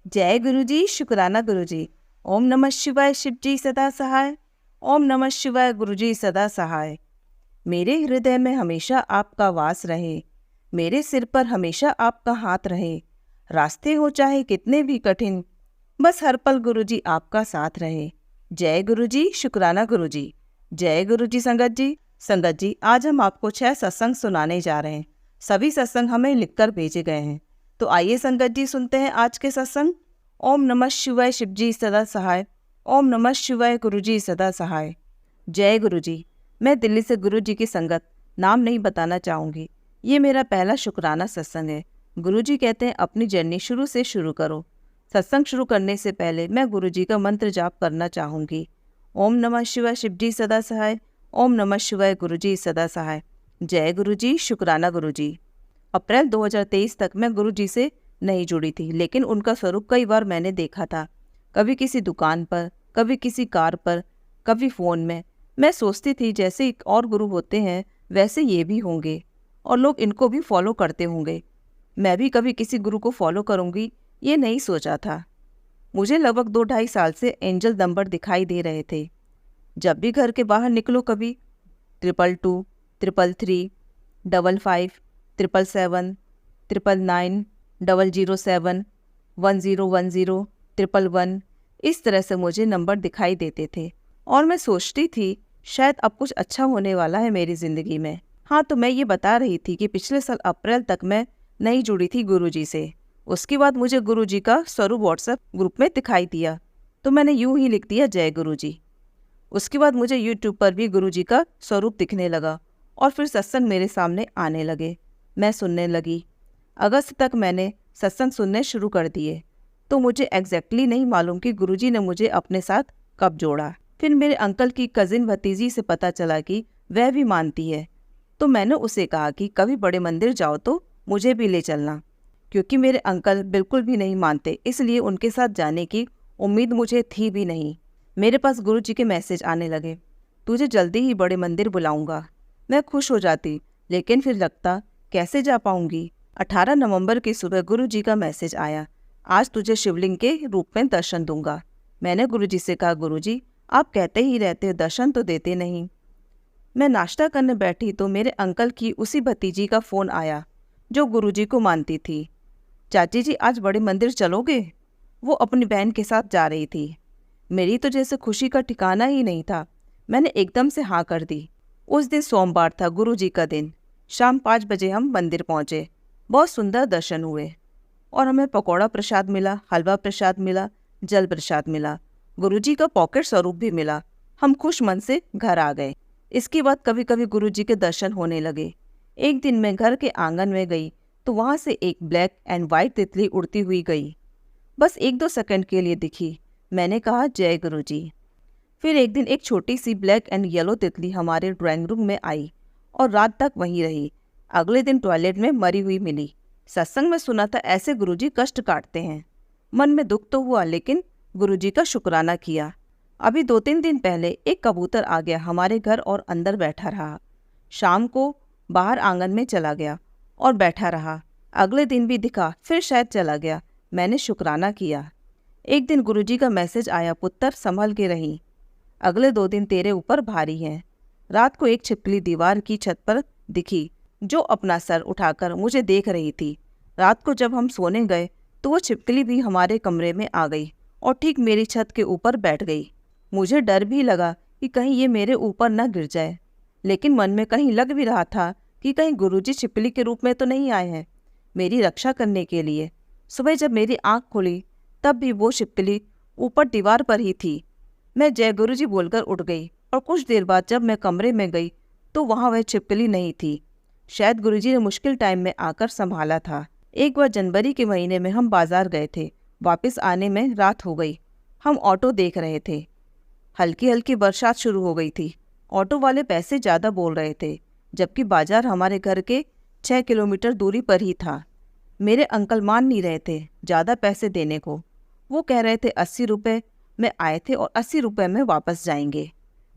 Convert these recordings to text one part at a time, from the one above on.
जय गुरु जी, शुक्राना गुरु जी। ओम नमः शिवाय, शिव जी सदा सहाय। ओम नमः शिवाय, गुरु जी सदा सहाय। मेरे हृदय में हमेशा आपका वास रहे, मेरे सिर पर हमेशा आपका हाथ रहे। रास्ते हो चाहे कितने भी कठिन, बस हर पल गुरु जी आपका साथ रहे। जय गुरु जी, शुक्राना गुरु जी। जय गुरु जी। संगत जी, आज हम आपको 6 सत्संग सुनाने जा रहे हैं। सभी सत्संग हमें लिखकर भेजे गए हैं। तो आइए संगत जी, सुनते हैं आज के सत्संग। ओम नमः शिवाय, शिव जी सदा सहाय। ओम नमः शिवाय, गुरु जी सदा सहाय। जय गुरु जी। मैं दिल्ली से गुरु जी की संगत, नाम नहीं बताना चाहूँगी। ये मेरा पहला शुक्राना सत्संग है। गुरु जी कहते हैं अपनी जर्नी शुरू से शुरू करो। सत्संग शुरू करने से पहले मैं गुरु जी का मंत्र जाप करना चाहूँगी। ओम नमः शिवाय, शिव जी सदा सहाय। ओम नमः शिवाय, गुरु जी सदा सहाय। जय गुरु जी, शुक्राना गुरु जी। अप्रैल 2023 तक मैं गुरु जी से नहीं जुड़ी थी, लेकिन उनका स्वरूप कई बार मैंने देखा था। कभी किसी दुकान पर, कभी किसी कार पर, कभी फ़ोन में। मैं सोचती थी जैसे एक और गुरु होते हैं वैसे ये भी होंगे और लोग इनको भी फॉलो करते होंगे। मैं भी कभी किसी गुरु को फॉलो करूँगी, ये नहीं सोचा था। मुझे लगभग 2-2.5 साल से एंजल नंबर दिखाई दे रहे थे। जब भी घर के बाहर निकलो, कभी 222, 333, 55, 777, 999, 007, 1010, 111, इस तरह से मुझे नंबर दिखाई देते थे और मैं सोचती थी शायद अब कुछ अच्छा होने वाला है मेरी ज़िंदगी में। हाँ, तो मैं ये बता रही थी कि पिछले साल अप्रैल तक मैं नहीं जुड़ी थी गुरुजी से। उसके बाद मुझे गुरुजी का स्वरूप व्हाट्सएप ग्रुप में दिखाई दिया, तो मैंने यूं ही लिख दिया जय गुरुजी। उसके बाद मुझे यूट्यूब पर भी गुरुजी का स्वरूप दिखने लगा और फिर सत्संग मेरे सामने आने लगे। मैं सुनने लगी। अगस्त तक मैंने सत्संग सुनने शुरू कर दिए। तो मुझे एग्जैक्टली नहीं मालूम कि गुरुजी ने मुझे अपने साथ कब जोड़ा। फिर मेरे अंकल की कजिन भतीजी से पता चला कि वह भी मानती है, तो मैंने उसे कहा कि कभी बड़े मंदिर जाओ तो मुझे भी ले चलना, क्योंकि मेरे अंकल बिल्कुल भी नहीं मानते, इसलिए उनके साथ जाने की उम्मीद मुझे थी भी नहीं। मेरे पास गुरुजी के मैसेज आने लगे, तुझे जल्दी ही बड़े मंदिर बुलाऊंगा। मैं खुश हो जाती, लेकिन फिर लगता कैसे जा पाऊंगी। 18 नवंबर की सुबह गुरुजी का मैसेज आया, आज तुझे शिवलिंग के रूप में दर्शन दूंगा। मैंने गुरुजी से कहा, गुरुजी आप कहते ही रहते हो, दर्शन तो देते नहीं। मैं नाश्ता करने बैठी तो मेरे अंकल की उसी भतीजी का फ़ोन आया जो गुरुजी को मानती थी। चाची जी, आज बड़े मंदिर चलोगे? वो अपनी बहन के साथ जा रही थी। मेरी तो जैसे खुशी का ठिकाना ही नहीं था। मैंने एकदम से हाँ कर दी। उस दिन सोमवार था, गुरुजी का दिन। शाम 5 बजे हम मंदिर पहुँचे। बहुत सुंदर दर्शन हुए और हमें पकौड़ा प्रसाद मिला, हलवा प्रसाद मिला, जल प्रसाद मिला, गुरुजी का पॉकेट स्वरूप भी मिला। हम खुश मन से घर आ गए। इसके बाद कभी कभी गुरुजी के दर्शन होने लगे। एक दिन मैं घर के आंगन में गई तो वहाँ से एक ब्लैक एंड वाइट तितली उड़ती हुई गई। बस 1-2 सेकंड के लिए दिखी। मैंने कहा जय गुरुजी। फिर एक दिन एक छोटी सी ब्लैक एंड येलो तितली हमारे ड्राइंग रूम में आई और रात तक वहीं रही। अगले दिन टॉयलेट में मरी हुई मिली। सत्संग में सुना था ऐसे गुरुजी कष्ट काटते हैं। मन में दुख तो हुआ, लेकिन गुरुजी का शुक्राना किया। अभी 2-3 दिन पहले एक कबूतर आ गया हमारे घर और अंदर बैठा रहा। शाम को बाहर आंगन में चला गया और बैठा रहा। अगले दिन भी दिखा, फिर शायद चला गया। मैंने शुक्राना किया। एक दिन गुरुजी का मैसेज आया, पुत्र संभल के रही, अगले 2 दिन तेरे ऊपर भारी हैं। रात को एक छिपकली दीवार की छत पर दिखी जो अपना सर उठाकर मुझे देख रही थी। रात को जब हम सोने गए तो वो छिपकली भी हमारे कमरे में आ गई और ठीक मेरी छत के ऊपर बैठ गई। मुझे डर भी लगा कि कहीं ये मेरे ऊपर न गिर जाए, लेकिन मन में कहीं लग भी रहा था कि कहीं गुरुजी छिपकली के रूप में तो नहीं आए हैं मेरी रक्षा करने के लिए। सुबह जब मेरी आंख खुली तब भी वो छिपकली ऊपर दीवार पर ही थी। मैं जय गुरुजी बोलकर उठ गई और कुछ देर बाद जब मैं कमरे में गई तो वहाँ वह छिपकली नहीं थी। शायद गुरुजी ने मुश्किल टाइम में आकर संभाला था। एक बार जनवरी के महीने में हम बाजार गए थे। वापस आने में रात हो गई। हम ऑटो देख रहे थे। हल्की हल्की बरसात शुरू हो गई थी। ऑटो वाले पैसे ज़्यादा बोल रहे थे, जबकि बाजार हमारे घर के 6 किलोमीटर दूरी पर ही था। मेरे अंकल मान नहीं रहे थे ज़्यादा पैसे देने को। वो कह रहे थे 80 रुपये में आए थे और 80 रुपये में वापस जाएंगे।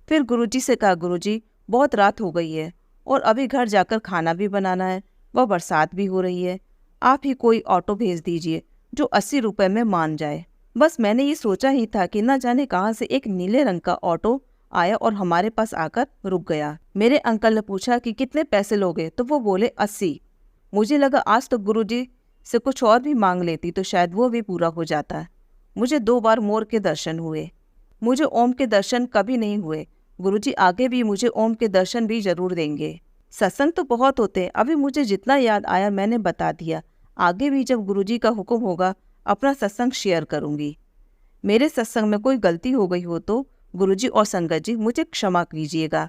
फिर गुरुजी से कहा, गुरुजी बहुत रात हो गई है और अभी घर जाकर खाना भी बनाना है, वह बरसात भी हो रही है, आप ही कोई ऑटो भेज दीजिए, जो 80 रुपये में मान जाए। बस मैंने ये सोचा ही था कि न जाने कहाँ से एक नीले रंग का ऑटो आया और हमारे पास आकर रुक गया। मेरे अंकल ने पूछा कि कितने पैसे लोगे, तो वो बोले 80। मुझे लगा आज तो गुरुजी से कुछ और भी मांग लेती तो शायद वो भी पूरा हो जाता। मुझे 2 बार मोर के दर्शन हुए। मुझे ओम के दर्शन कभी नहीं हुए। गुरुजी आगे भी मुझे ओम के दर्शन भी जरूर देंगे। सत्संग तो बहुत होते हैं, अभी मुझे जितना याद आया मैंने बता दिया। आगे भी जब गुरुजी का हुक्म होगा अपना सत्संग शेयर करूंगी। मेरे सत्संग में कोई गलती हो गई हो तो गुरुजी और संगत जी मुझे क्षमा कीजिएगा।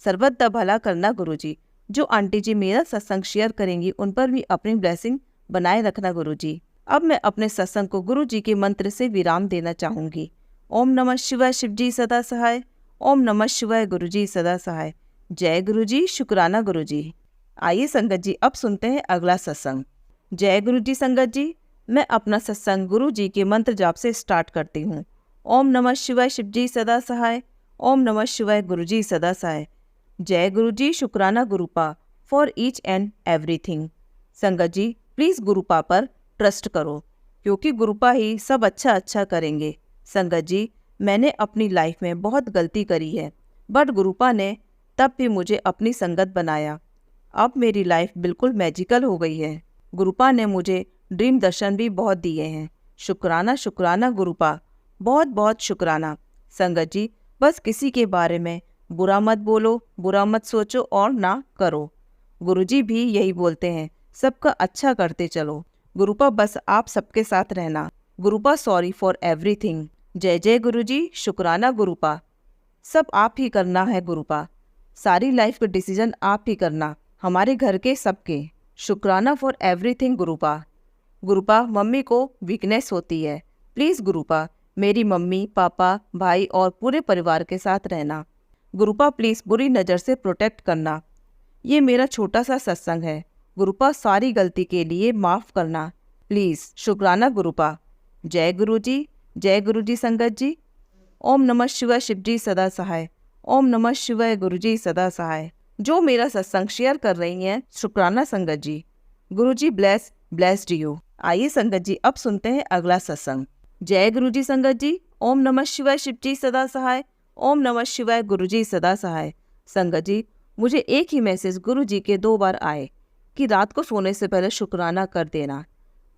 सर्वदा भला करना गुरुजी। जो आंटी जी मेरा सत्संग शेयर करेंगी उन पर भी अपनी ब्लेसिंग बनाए रखना गुरुजी। अब मैं अपने सत्संग को गुरुजी के मंत्र से विराम देना चाहूंगी। ओम नमः शिवाय, शिवजी सदा सहाय। ओम नमः शिवाय, गुरुजी सदा सहाय। जय गुरुजी, शुक्राना गुरुजी। आइए संगत जी अब सुनते हैं अगला सत्संग। जय गुरुजी संगत जी। मैं अपना सत्संग गुरुजी के मंत्र जाप से स्टार्ट करती हूँ। ओम नमः शिवाय, शिवजी सदा सहाय। ओम नमः शिवाय, गुरुजी सदा सहाय। जय गुरुजी, शुक्राना गुरुपा फॉर ईच एंड एवरीथिंग। संगत जी प्लीज़ गुरुपा पर ट्रस्ट करो, क्योंकि गुरुपा ही सब अच्छा अच्छा करेंगे। संगत जी मैंने अपनी लाइफ में बहुत गलती करी है, बट गुरुपा ने तब भी मुझे अपनी संगत बनाया। अब मेरी लाइफ बिल्कुल मैजिकल हो गई है। गुरुपा ने मुझे ड्रीम दर्शन भी बहुत दिए हैं। शुक्राना शुक्राना गुरुपा, बहुत बहुत शुक्राना। संगत जी बस किसी के बारे में बुरा मत बोलो, बुरा मत सोचो और ना करो। गुरुजी भी यही बोलते हैं, सबका अच्छा करते चलो। गुरुपा बस आप सबके साथ रहना। गुरुपा सॉरी फॉर एवरीथिंग। जय जय गुरुजी, शुक्राना गुरुपा। सब आप ही करना है गुरुपा। सारी लाइफ के डिसीजन आप ही करना, हमारे घर के सबके। शुक्राना फॉर एवरीथिंग गुरुपा। गुरुपा मम्मी को वीकनेस होती है, प्लीज़ गुरुपा मेरी मम्मी पापा भाई और पूरे परिवार के साथ रहना। गुरुपा प्लीज़ बुरी नज़र से प्रोटेक्ट करना। ये मेरा छोटा सा सत्संग है, गुरुपा सारी गलती के लिए माफ़ करना प्लीज़। शुक्राना गुरुपा। जय गुरुजी, जय गुरुजी संगत जी। ओम नमः शिवाय, शिवजी सदा सहाय। ओम नमः शिवाय, गुरुजी सदा सहाय। जो मेरा सत्संग शेयर कर रही हैं, शुक्राना संगत जी। गुरुजी ब्लेस्ड यू। आइए संगत जी अब सुनते हैं अगला सत्संग। जय गुरुजी संगत जी। ओम नमः शिवाय, शिवजी सदा सहाय। ओम नमः शिवाय, गुरुजी सदा सहाय। संगत जी मुझे एक ही मैसेज गुरुजी के 2 बार आए कि रात को सोने से पहले शुक्राना कर देना,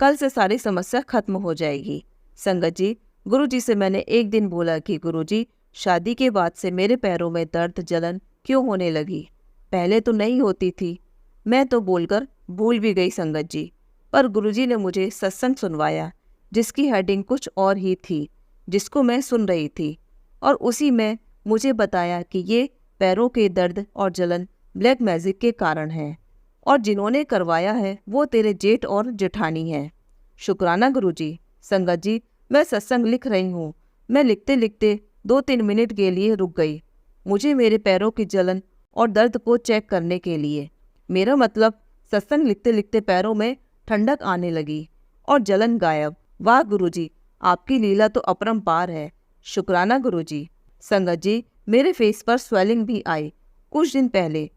कल से सारी समस्या खत्म हो जाएगी। संगत जी गुरुजी से मैंने एक दिन बोला कि गुरुजी शादी के बाद से मेरे पैरों में दर्द जलन क्यों होने लगी, पहले तो नहीं होती थी। मैं तो बोलकर भूल भी गई संगत जी, पर गुरुजी ने मुझे सत्संग सुनवाया जिसकी हेडिंग कुछ और ही थी, जिसको मैं सुन रही थी, और उसी में मुझे बताया कि ये पैरों के दर्द और जलन ब्लैक मैजिक के कारण है, और जिन्होंने करवाया है वो तेरे जेठ और जेठानी हैं। शुक्राना गुरुजी। संगत जी मैं सत्संग लिख रही हूँ। मैं लिखते लिखते 2-3 मिनट के लिए रुक गई, मुझे मेरे पैरों की जलन और दर्द को चेक करने के लिए। मेरा मतलब सत्संग लिखते लिखते पैरों में ठंडक आने लगी और जलन गायब। वाह गुरुजी, आपकी लीला तो अपरंपार है। शुक्राना गुरुजी। संगत जी मेरे फेस पर स्वेलिंग भी आई। कुछ दिन पहले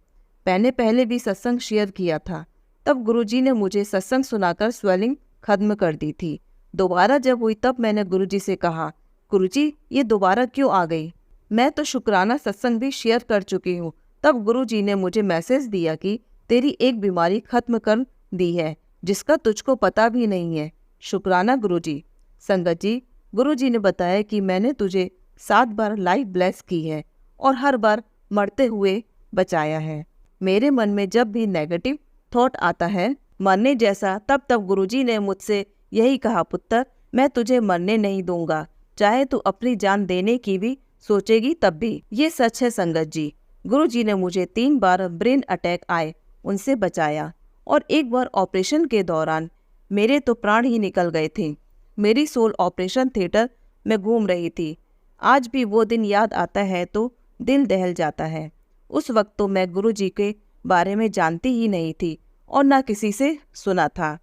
मैंने पहले भी सत्संग शेयर किया था, तब गुरुजी ने मुझे सत्संग सुनाकर स्वेलिंग खत्म कर दी थी। दोबारा जब हुई तब मैंने गुरुजी से कहा, गुरुजी ये दोबारा क्यों आ गई? मैं तो शुक्राना सत्संग भी शेयर कर चुकी हूँ। तब गुरुजी ने मुझे मैसेज दिया कि तेरी एक बीमारी खत्म कर दी है जिसका तुझको पता भी नहीं है। शुक्राना गुरुजी। संगत जी गुरुजी ने बताया कि मैंने तुझे 7 बार लाइफ ब्लेस की है और हर बार मरते हुए बचाया है। मेरे मन में जब भी नेगेटिव थॉट आता है मरने जैसा, तब तब गुरुजी ने मुझसे यही कहा, पुत्र मैं तुझे मरने नहीं दूंगा, चाहे तू अपनी जान देने की भी सोचेगी तब भी। ये सच है संगत जी। गुरुजी ने मुझे 3 बार ब्रेन अटैक आए उनसे बचाया, और एक बार ऑपरेशन के दौरान मेरे तो प्राण ही निकल गए थे। मेरी सोल ऑपरेशन थिएटर में घूम रही थी। आज भी वो दिन याद आता है तो दिल दहल जाता है। उस वक्त तो मैं गुरुजी के बारे में जानती ही नहीं थी और ना किसी से सुना था।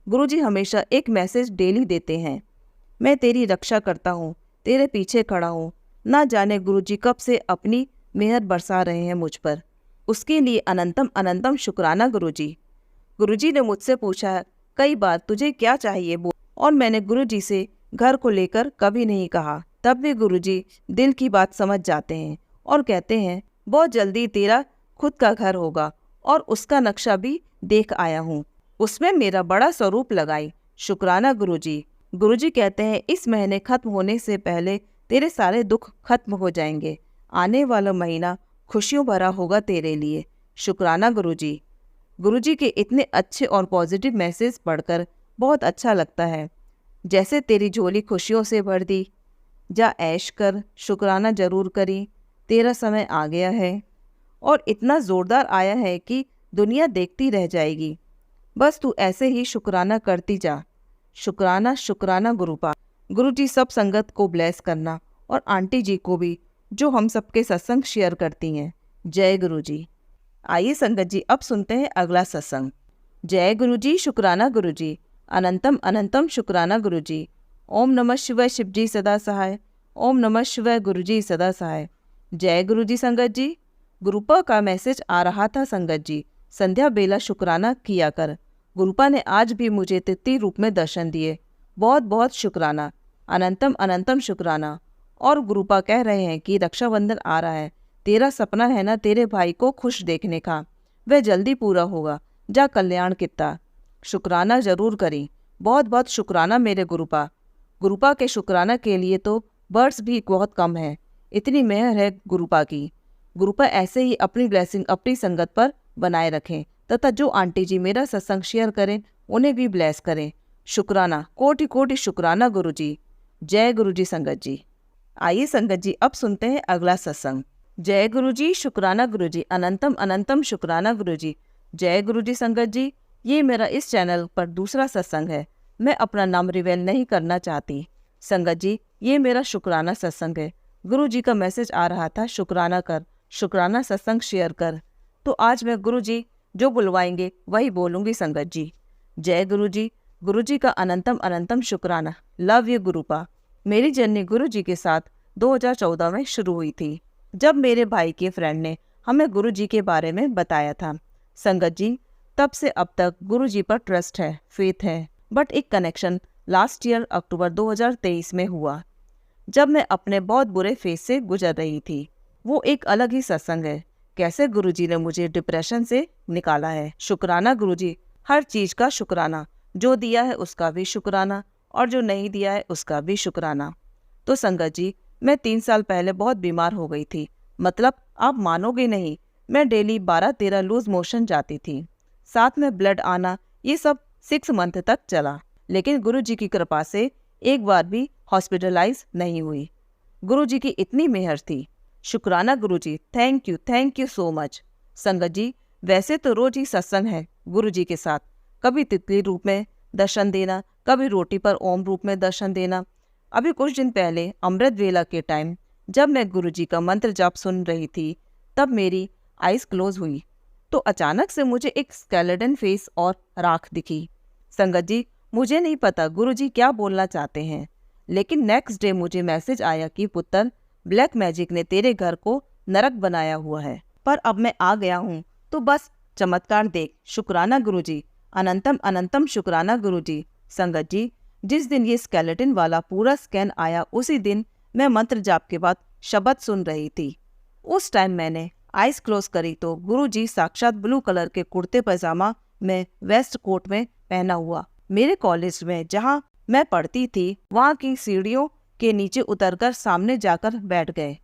गुरुजी हमेशा एक मैसेज डेली देते हैं, मैं तेरी रक्षा करता हूँ, तेरे पीछे खड़ा हूँ। ना जाने गुरुजी कब से अपनी मेहर बरसा रहे हैं मुझ पर, उसके लिए अनंतम अनंतम शुक्राना गुरुजी। गुरुजी ने मुझसे पूछा कई बार तुझे क्या चाहिए बोल, और मैंने गुरुजी से घर को लेकर कभी नहीं कहा। तब भी गुरुजी दिल की बात समझ जाते हैं और कहते हैं बहुत जल्दी तेरा खुद का घर होगा और उसका नक्शा भी देख आया हूँ, उसमें मेरा बड़ा स्वरूप लगाई। शुक्राना गुरुजी। गुरुजी कहते हैं इस महीने खत्म होने से पहले तेरे सारे दुख खत्म हो जाएंगे। आने वाला महीना खुशियों भरा होगा तेरे लिए। शुक्राना गुरुजी। गुरुजी के इतने अच्छे और पॉजिटिव मैसेज पढ़कर बहुत अच्छा लगता है। जैसे तेरी झोली खुशियों से भर दी, जा ऐश कर, शुक्राना जरूर करी, तेरा समय आ गया है और इतना ज़ोरदार आया है कि दुनिया देखती रह जाएगी। बस तू ऐसे ही शुक्राना करती जा। शुक्राना शुक्राना गुरुपा। गुरुजी सब संगत को ब्लेस करना और आंटी जी को भी जो हम सबके सत्संग शेयर करती हैं। जय गुरुजी। आइए संगत जी अब सुनते हैं अगला सत्संग। जय गुरुजी। शुक्राना गुरुजी। अनंतम अनंतम शुक्राना गुरुजी। ओम नमः शिवाय शिवजी सदा सहाय। ओम नमः शिवाय गुरुजी सदा सहाय। जय गुरुजी संगत जी। गुरुपा का मैसेज आ रहा था संगत जी, संध्या बेला शुक्राना किया कर। गुरुपा ने आज भी मुझे तृतीय रूप में दर्शन दिए। बहुत बहुत शुक्राना। अनंतम अनंतम शुक्राना। और गुरुपा कह रहे हैं कि रक्षाबंधन आ रहा है, तेरा सपना है ना तेरे भाई को खुश देखने का, वह जल्दी पूरा होगा। जा कल्याण कितना। शुक्राना जरूर करी। बहुत बहुत शुक्राना मेरे गुरुपा। गुरुपा के शुक्राना के लिए तो वर्ड्स भी बहुत कम है, इतनी मेहर है गुरुपा की। गुरुपा ऐसे ही अपनी ब्लेसिंग अपनी संगत पर बनाए रखें तथा जो आंटी जी मेरा सत्संग शेयर करें उन्हें भी ब्लेस करें। शुक्राना, कोटि कोटि शुक्राना गुरुजी। जय गुरुजी संगत जी। आइए संगत जी अब सुनते हैं अगला सत्संग। जय गुरुजी। शुक्राना गुरुजी। अनंतम अनंतम शुक्राना गुरुजी। जय गुरुजी संगत जी। ये मेरा इस चैनल पर दूसरा सत्संग है। मैं अपना नाम रिवील नहीं करना चाहती। संगत जी ये मेरा शुक्राना सत्संग है। गुरुजी का मैसेज आ रहा था शुक्राना कर, शुक्राना सत्संग शेयर कर। तो आज मैं गुरुजी जो बुलवाएंगे वही बोलूँगी संगत जी। जय गुरुजी। गुरुजी का अनंतम अनंतम शुक्राना। Love you गुरुपा। मेरी जर्नी गुरुजी के साथ 2014 में शुरू हुई थी, जब मेरे भाई के फ्रेंड ने हमें गुरुजी के बारे में बताया था। संगत जी तब से अब तक गुरुजी पर ट्रस्ट है, फेथ है। बट एक कनेक्शन लास्ट ईयर अक्टूबर 2023 में हुआ, जब मैं अपने बहुत बुरे फेज से गुजर रही थी। वो एक अलग ही सत्संग है, कैसे गुरुजी ने मुझे डिप्रेशन से निकाला है। शुक्राना गुरुजी। हर चीज का शुक्राना, जो दिया है उसका भी शुक्राना और जो नहीं दिया है उसका भी शुक्राना। तो संगत जी मैं 3 साल पहले बहुत बीमार हो गई थी। मतलब आप मानोगे नहीं, मैं डेली 12-13 लूज मोशन जाती थी, साथ में ब्लड आना, ये सब 6 मंथ तक चला। लेकिन गुरुजी की कृपा से एक बार भी हॉस्पिटलाइज नहीं हुई। गुरुजी की इतनी मेहर थी। शुक्राना Guruji. Thank you so much. संगत जी वैसे तो रोज ही सत्संग है गुरुजी के साथ, कभी तितली रूप में दर्शन देना, कभी रोटी पर ओम रूप में दर्शन देना। अभी कुछ दिन पहले अमृत वेला के टाइम जब मैं गुरुजी का मंत्र जाप सुन रही थी, तब मेरी आइज क्लोज हुई तो अचानक से मुझे एक स्केलेटन फेस और राख दिखी। संगत जी मुझे नहीं पता गुरुजी क्या बोलना चाहते हैं, लेकिन नेक्स्ट डे मुझे मैसेज आया कि पुत्र ब्लैक मैजिक ने तेरे घर को नरक बनाया हुआ है, पर अब मैं आ गया हूँ तो बस चमत्कार देख। शुक्राना गुरुजी। अनंतम अनंतम शुक्राना गुरुजी। संगत जी जिस दिन ये स्केलेटन वाला पूरा स्कैन आया उसी दिन मैं मंत्र जाप के बाद शब्द सुन रही थी। उस टाइम मैंने आइज क्लोज करी तो गुरुजी साक्षात ब्लू कलर के कुर्ते पैजामा में वेस्ट कोट में पहना हुआ मेरे कॉलेज में जहाँ मैं पढ़ती थी वहाँ की सीढ़ियों के नीचे उतरकर सामने जाकर बैठ गए।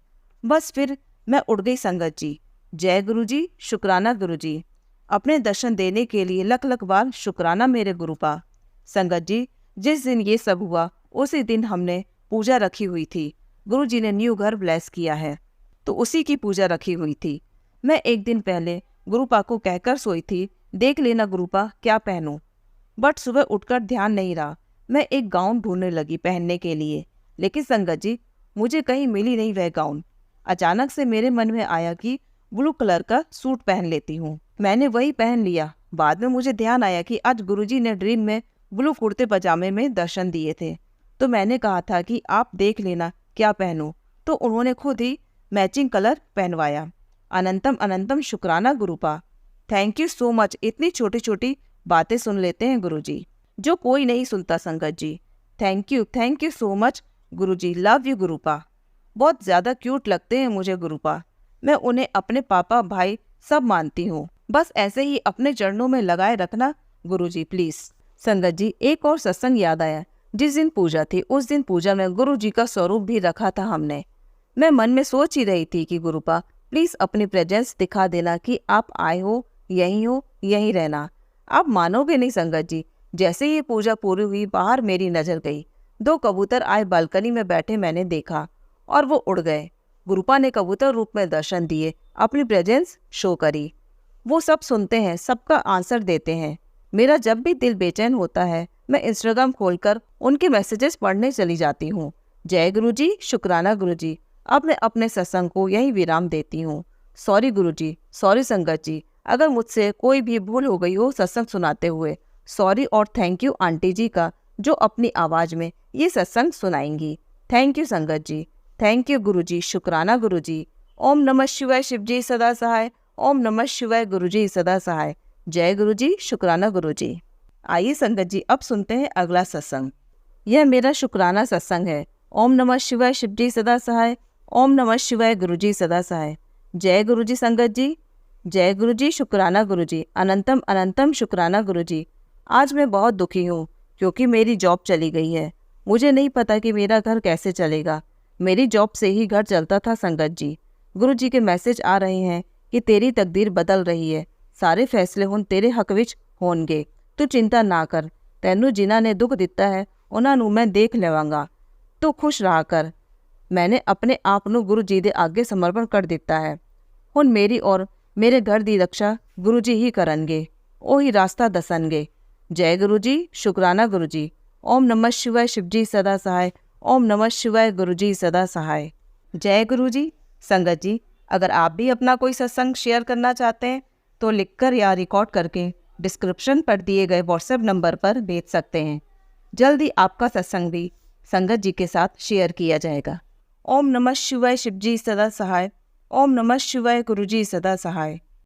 बस फिर मैं उड़ गई संगत जी। जय गुरुजी। शुक्राना गुरुजी। अपने दर्शन देने के लिए लख लख बार शुक्राना मेरे गुरुपा। संगत जी जिस दिन ये सब हुआ उसी दिन हमने पूजा रखी हुई थी। गुरुजी ने न्यू घर ब्लेस किया है तो उसी की पूजा रखी हुई थी। मैं एक दिन पहले गुरुपा को कहकर सोई थी, देख लेना गुरुपा क्या पहनूं। बट सुबह उठकर ध्यान नहीं रहा, मैं एक गाउन ढूंढने लगी पहनने के लिए, लेकिन संगत जी मुझे कहीं मिली नहीं वह गाउन। अचानक से मेरे मन में आया कि ब्लू कलर का सूट पहन लेती हूँ। मैंने वही पहन लिया। बाद में मुझे ध्यान आया कि आज गुरुजी ने ड्रीम में ब्लू कुर्ते पजामे में दर्शन दिए थे, तो मैंने कहा था कि आप देख लेना क्या पहनूं, तो उन्होंने खुद ही मैचिंग कलर पहनवाया। अनंतम अनंतम शुक्राना गुरुपा। Thank you so much. इतनी छोटी छोटी बातें सुन लेते हैं गुरुजी, जो कोई नहीं सुनता संगत जी। Thank you so much Guruji, love you गुरुपा। बहुत ज़्यादा क्यूट लगते हैं मुझे गुरुपा। मैं उन्हें अपने पापा भाई सब मानती हूँ। बस ऐसे ही अपने चरणों में लगाए रखना गुरुजी प्लीज़। संगत जी, एक और सत्संग याद आया। जिस दिन पूजा थी उस दिन पूजा में गुरुजी का स्वरूप भी रखा था हमने। मैं मन में सोच ही रही थी कि गुरुपा प्लीज़ अपनी प्रेजेंस दिखा देना कि आप आए हो, यहीं रहना। आप मानोगे नहीं संगत जी, जैसे ही पूजा पूरी हुई बाहर मेरी नज़र गई। 2 कबूतर आए बालकनी में बैठे मैंने देखा और वो उड़ गए। गुरुपा ने कबूतर रूप में दर्शन दिए, अपनी प्रेजेंस शो करी। वो सब सुनते हैं, सबका आंसर देते हैं। मेरा जब भी दिल बेचैन होता है मैं इंस्टाग्राम खोलकर उनके मैसेजेस पढ़ने चली जाती हूँ। जय गुरुजी, शुक्राना गुरुजी। अब मैं अपने सत्संग को यही विराम देती हूँ। सॉरी गुरुजी, सॉरी संगत जी, अगर मुझसे कोई भी भूल हो गई हो सत्संग सुनाते हुए। सॉरी और थैंक यू आंटी जी का जो अपनी आवाज़ में ये सत्संग सुनाएंगी। थैंक यू संगत जी, थैंक यू गुरुजी, शुक्राना गुरुजी। ओम नमः शिवाय, शिवजी सदा सहाय। ओम नमः शिवाय, गुरुजी सदा सहाय। जय गुरुजी, शुक्राना गुरुजी। आइए संगत जी, अब सुनते हैं अगला सत्संग। यह मेरा शुक्राना सत्संग है। ओम नमः शिवाय, शिवजी सदा सहाय। ओम नमः शिवाय, गुरुजी सदा सहाय। जय गुरुजी संगत जी। जय गुरुजी, शुक्राना गुरुजी। अनंतम अनंतम शुक्राना गुरुजी। आज मैं बहुत दुखी हूँ क्योंकि मेरी जॉब चली गई है। मुझे नहीं पता कि मेरा घर कैसे चलेगा। मेरी जॉब से ही घर चलता था संगत जी। गुरुजी के मैसेज आ रहे हैं कि तेरी तकदीर बदल रही है, ਸਾਰੇ ਫੈਸਲੇ ਹੁਣ ਤੇਰੇ ਹੱਕ ਵਿੱਚ ਹੋਣਗੇ। ਤੂੰ ਚਿੰਤਾ ਨਾ ਕਰ, ਤੈਨੂੰ ਜਿਨ੍ਹਾਂ ਨੇ ਦੁੱਖ ਦਿੱਤਾ ਹੈ ਉਹਨਾਂ ਨੂੰ ਮੈਂ ਦੇਖ ਲਵਾਂਗਾ। ਤੂੰ ਖੁਸ਼ ਰਹਾ ਕਰ। मैंने अपने आप ਨੂੰ गुरु जी ਦੇ ਅੱਗੇ ਸਮਰਪਣ ਕਰ ਦਿੱਤਾ ਹੈ। ਹੁਣ ਮੇਰੀ ਔਰ ਮੇਰੇ ਘਰ ਦੀ ਰੱਖਿਆ गुरु जी ही ਕਰਨਗੇ, ਉਹੀ ਰਾਸਤਾ ਦੱਸਣਗੇ। जय गुरु जी, शुक्राना गुरु जी। ओम नमः शिवाय, शिवजी सदा सहाय। ओम नमः शिवाय, गुरु जी सदा सहाय। जय गुरु जी। संगत जी, अगर आप भी अपना कोई सत्संग शेयर करना चाहते हैं तो लिखकर या रिकॉर्ड करके डिस्क्रिप्शन पर दिए गए व्हाट्सएप नंबर पर भेज सकते हैं। जल्द ही आपका सत्संग भी संगत जी के साथ शेयर किया जाएगा। ओम नमः शिवाय, शिवजी सदा सहाय। ओम नमः शिवाय, गुरुजी सदा सहाय।